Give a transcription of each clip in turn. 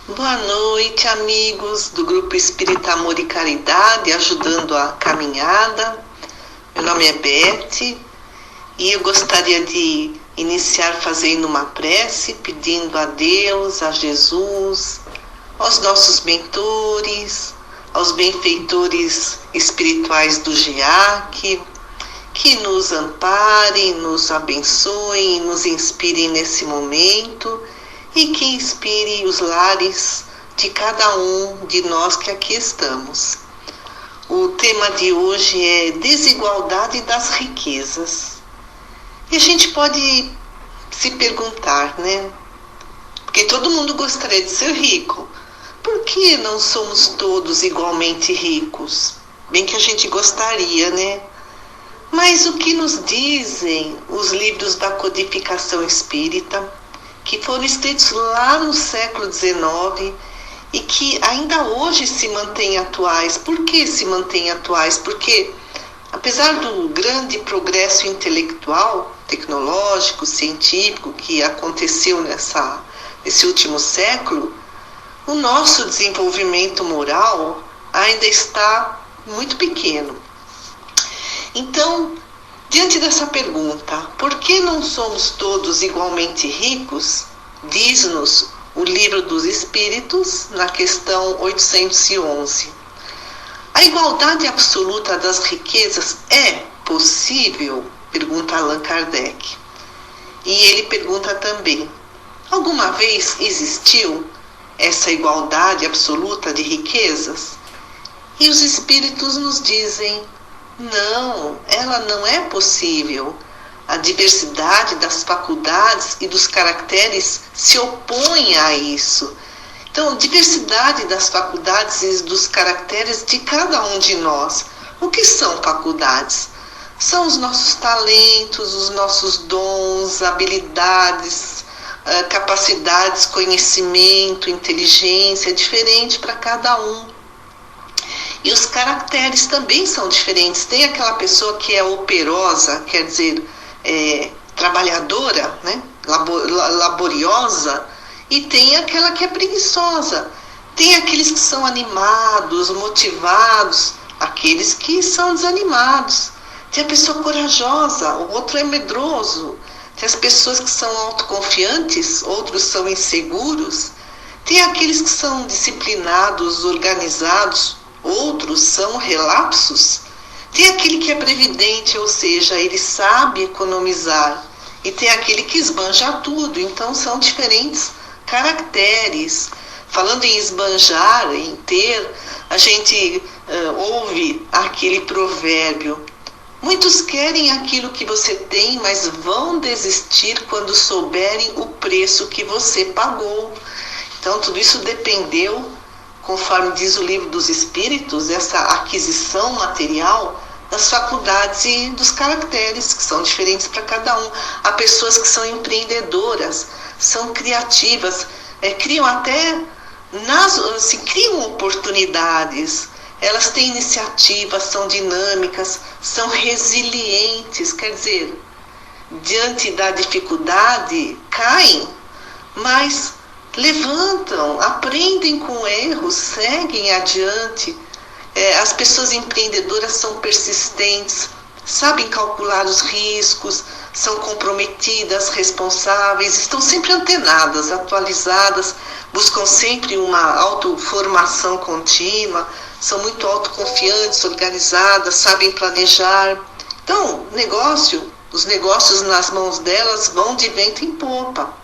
Boa noite, amigos do Grupo Espírita Amor e Caridade, ajudando a caminhada. Meu nome é Beth e eu gostaria de iniciar fazendo uma prece, pedindo a Deus, a Jesus, aos nossos mentores, aos benfeitores espirituais do GEAC, que nos amparem, nos abençoem, nos inspirem nesse momento e que inspire os lares de cada um de nós que aqui estamos. O tema de hoje é desigualdade das riquezas. E a gente pode se perguntar, né? Porque todo mundo gostaria de ser rico. Por que não somos todos igualmente ricos? Bem que a gente gostaria, né? Mas o que nos dizem os livros da codificação espírita, que foram escritos lá no século XIX e que ainda hoje se mantêm atuais? Por que se mantêm atuais? Porque, apesar do grande progresso intelectual, tecnológico, científico que aconteceu nesse último século, o nosso desenvolvimento moral ainda está muito pequeno. Então, diante dessa pergunta, por que não somos todos igualmente ricos? Diz-nos o Livro dos Espíritos, na questão 811. A igualdade absoluta das riquezas é possível? Pergunta Allan Kardec. E ele pergunta também, alguma vez existiu essa igualdade absoluta de riquezas? E os Espíritos nos dizem, não, ela não é possível. A diversidade das faculdades e dos caracteres se opõe a isso. Então, diversidade das faculdades e dos caracteres de cada um de nós. O que são faculdades? São os nossos talentos, os nossos dons, habilidades, capacidades, conhecimento, inteligência, é diferente para cada um. E os caracteres também são diferentes. Tem aquela pessoa que é operosa, quer dizer, trabalhadora, né? Laboriosa, e tem aquela que é preguiçosa. Tem aqueles que são animados, motivados, aqueles que são desanimados. Tem a pessoa corajosa, o outro é medroso. Tem as pessoas que são autoconfiantes, outros são inseguros. Tem aqueles que são disciplinados, organizados, outros são relapsos. Tem aquele que é previdente, ou seja, ele sabe economizar. E tem aquele que esbanja tudo. Então são diferentes caracteres. Falando em esbanjar, em ter, a gente ouve aquele provérbio. Muitos querem aquilo que você tem, mas vão desistir quando souberem o preço que você pagou. Então tudo isso dependeu, conforme diz o Livro dos Espíritos, essa aquisição material das faculdades e dos caracteres, que são diferentes para cada um. Há pessoas que são empreendedoras, são criativas, criam até, criam oportunidades, elas têm iniciativa, são dinâmicas, são resilientes, quer dizer, diante da dificuldade, caem, mas levantam, aprendem com erros, seguem adiante. As pessoas empreendedoras são persistentes, sabem calcular os riscos, são comprometidas, responsáveis, estão sempre antenadas, atualizadas, buscam sempre uma autoformação contínua, são muito autoconfiantes, organizadas, sabem planejar. Então, os negócios nas mãos delas vão de vento em popa.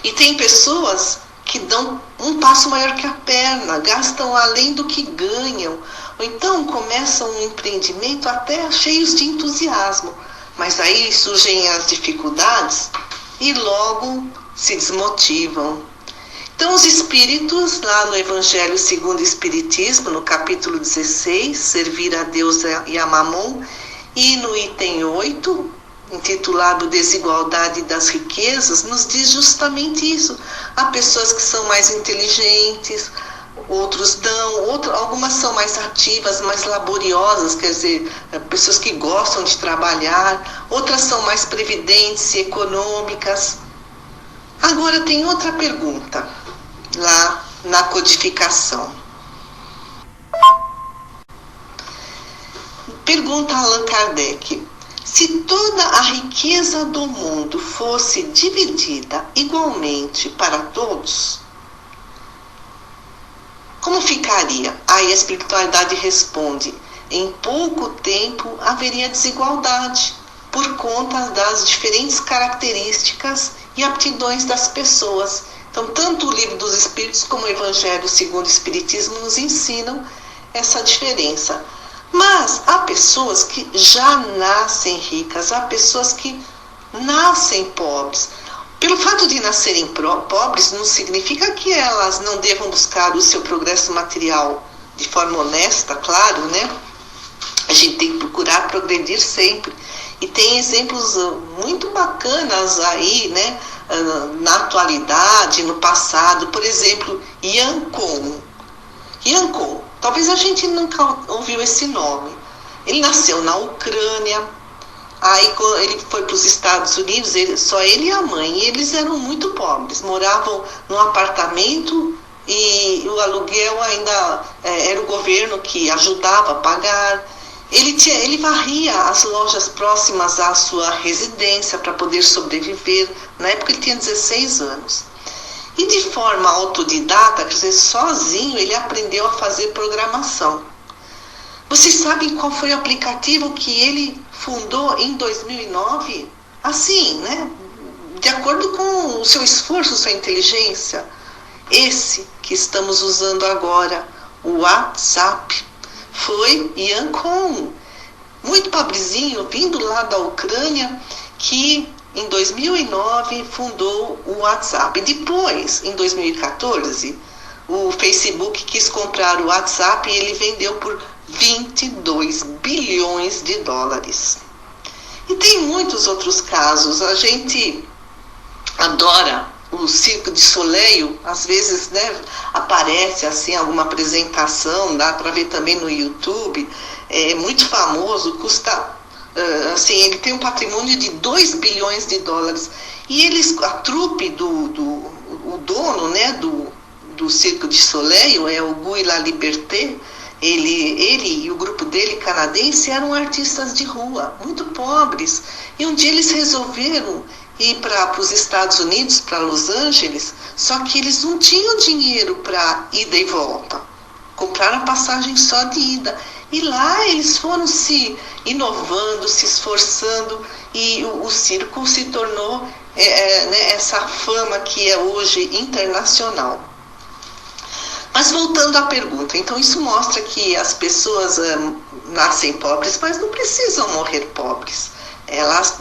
E tem pessoas que dão um passo maior que a perna, gastam além do que ganham, ou então começam um empreendimento até cheios de entusiasmo, mas aí surgem as dificuldades e logo se desmotivam. Então os Espíritos, lá no Evangelho segundo o Espiritismo, no capítulo 16, Servir a Deus e a Mamon, e no item 8, intitulado Desigualdade das Riquezas, nos diz justamente isso. Há pessoas que são mais inteligentes, outros dão, algumas são mais ativas, mais laboriosas, quer dizer, pessoas que gostam de trabalhar, outras são mais previdentes e econômicas. Agora tem outra pergunta. lá na codificação. Pergunta Allan Kardec: se toda a riqueza do mundo fosse dividida igualmente para todos, como ficaria? Aí a espiritualidade responde: em pouco tempo haveria desigualdade, por conta das diferentes características e aptidões das pessoas. Então, tanto o Livro dos Espíritos como o Evangelho segundo o Espiritismo nos ensinam essa diferença. Mas há pessoas que já nascem ricas, há pessoas que nascem pobres. Pelo fato de nascerem pobres, não significa que elas não devam buscar o seu progresso material de forma honesta, claro, né? A gente tem que procurar progredir sempre. E tem exemplos muito bacanas aí, né? Na atualidade, no passado. Por exemplo, Yankon. Yankon, talvez a gente nunca ouviu esse nome. Ele nasceu na Ucrânia. Aí quando ele foi para os Estados Unidos, só ele e a mãe, e eles eram muito pobres, moravam num apartamento e o aluguel ainda era o governo que ajudava a pagar. Ele varria as lojas próximas à sua residência para poder sobreviver. Na época ele tinha 16 anos. E de forma autodidata, quer dizer, sozinho, ele aprendeu a fazer programação. Vocês sabem qual foi o aplicativo que ele fundou em 2009? Assim, né? De acordo com o seu esforço, sua inteligência. Esse que estamos usando agora, o WhatsApp, foi Yankon, muito pobrezinho, vindo lá da Ucrânia, que em 2009 fundou o WhatsApp. Depois, em 2014, o Facebook quis comprar o WhatsApp e ele vendeu por 22 bilhões de dólares. E tem muitos outros casos. A gente adora o Circo de Soleil, às vezes, né, aparece assim alguma apresentação, dá para ver também no YouTube, é muito famoso, custa, assim, ele tem um patrimônio de 2 bilhões de dólares. E eles, a trupe o dono, né, do Circo de Soleil, é o Guy Laliberté. Ele e o grupo dele, canadense, eram artistas de rua, muito pobres. E um dia eles resolveram ir para os Estados Unidos, para Los Angeles, só que eles não tinham dinheiro para ida e volta. Compraram a passagem só de ida. E lá eles foram se inovando, se esforçando, e o circo se tornou né, essa fama que é hoje internacional. Mas voltando à pergunta, então isso mostra que as pessoas nascem pobres, mas não precisam morrer pobres. Elas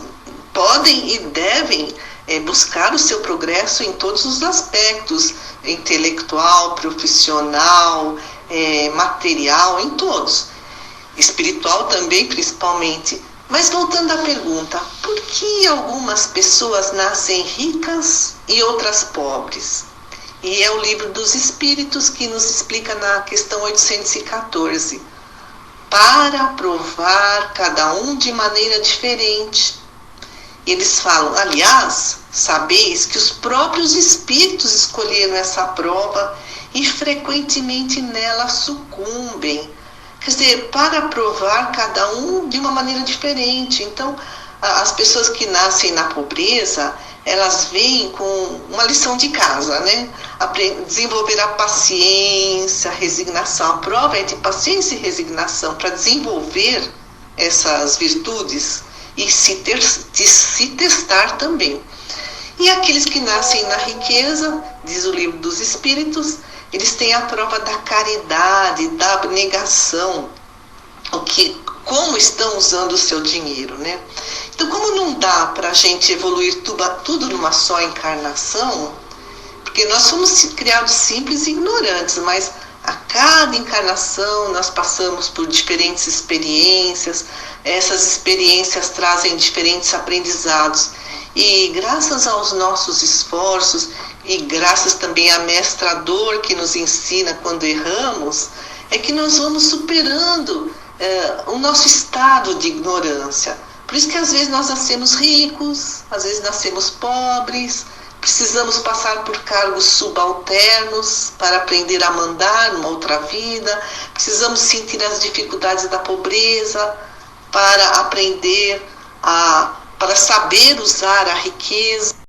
podem e devem buscar o seu progresso em todos os aspectos, intelectual, profissional, material, em todos. Espiritual também, principalmente. Mas voltando à pergunta, por que algumas pessoas nascem ricas e outras pobres? E é o Livro dos Espíritos que nos explica na questão 814. Para provar cada um de maneira diferente. Eles falam, aliás, sabeis que os próprios espíritos escolheram essa prova e frequentemente nela sucumbem. Quer dizer, para provar cada um de uma maneira diferente. Então, as pessoas que nascem na pobreza, elas vêm com uma lição de casa, né? Desenvolver a paciência, a resignação. A prova é de paciência e resignação para desenvolver essas virtudes e se testar também. E aqueles que nascem na riqueza, diz o Livro dos Espíritos, eles têm a prova da caridade, da abnegação, como estão usando o seu dinheiro, né? Então, como não dá para a gente evoluir tudo numa só encarnação, porque nós somos criados simples e ignorantes, mas a cada encarnação nós passamos por diferentes experiências, essas experiências trazem diferentes aprendizados, e graças aos nossos esforços, e graças também à mestra dor que nos ensina quando erramos, é que nós vamos superando o nosso estado de ignorância. Por isso que às vezes nós nascemos ricos, às vezes nascemos pobres, Precisamos passar por cargos subalternos para aprender a mandar numa outra vida. Precisamos sentir as dificuldades da pobreza para aprender para saber usar a riqueza.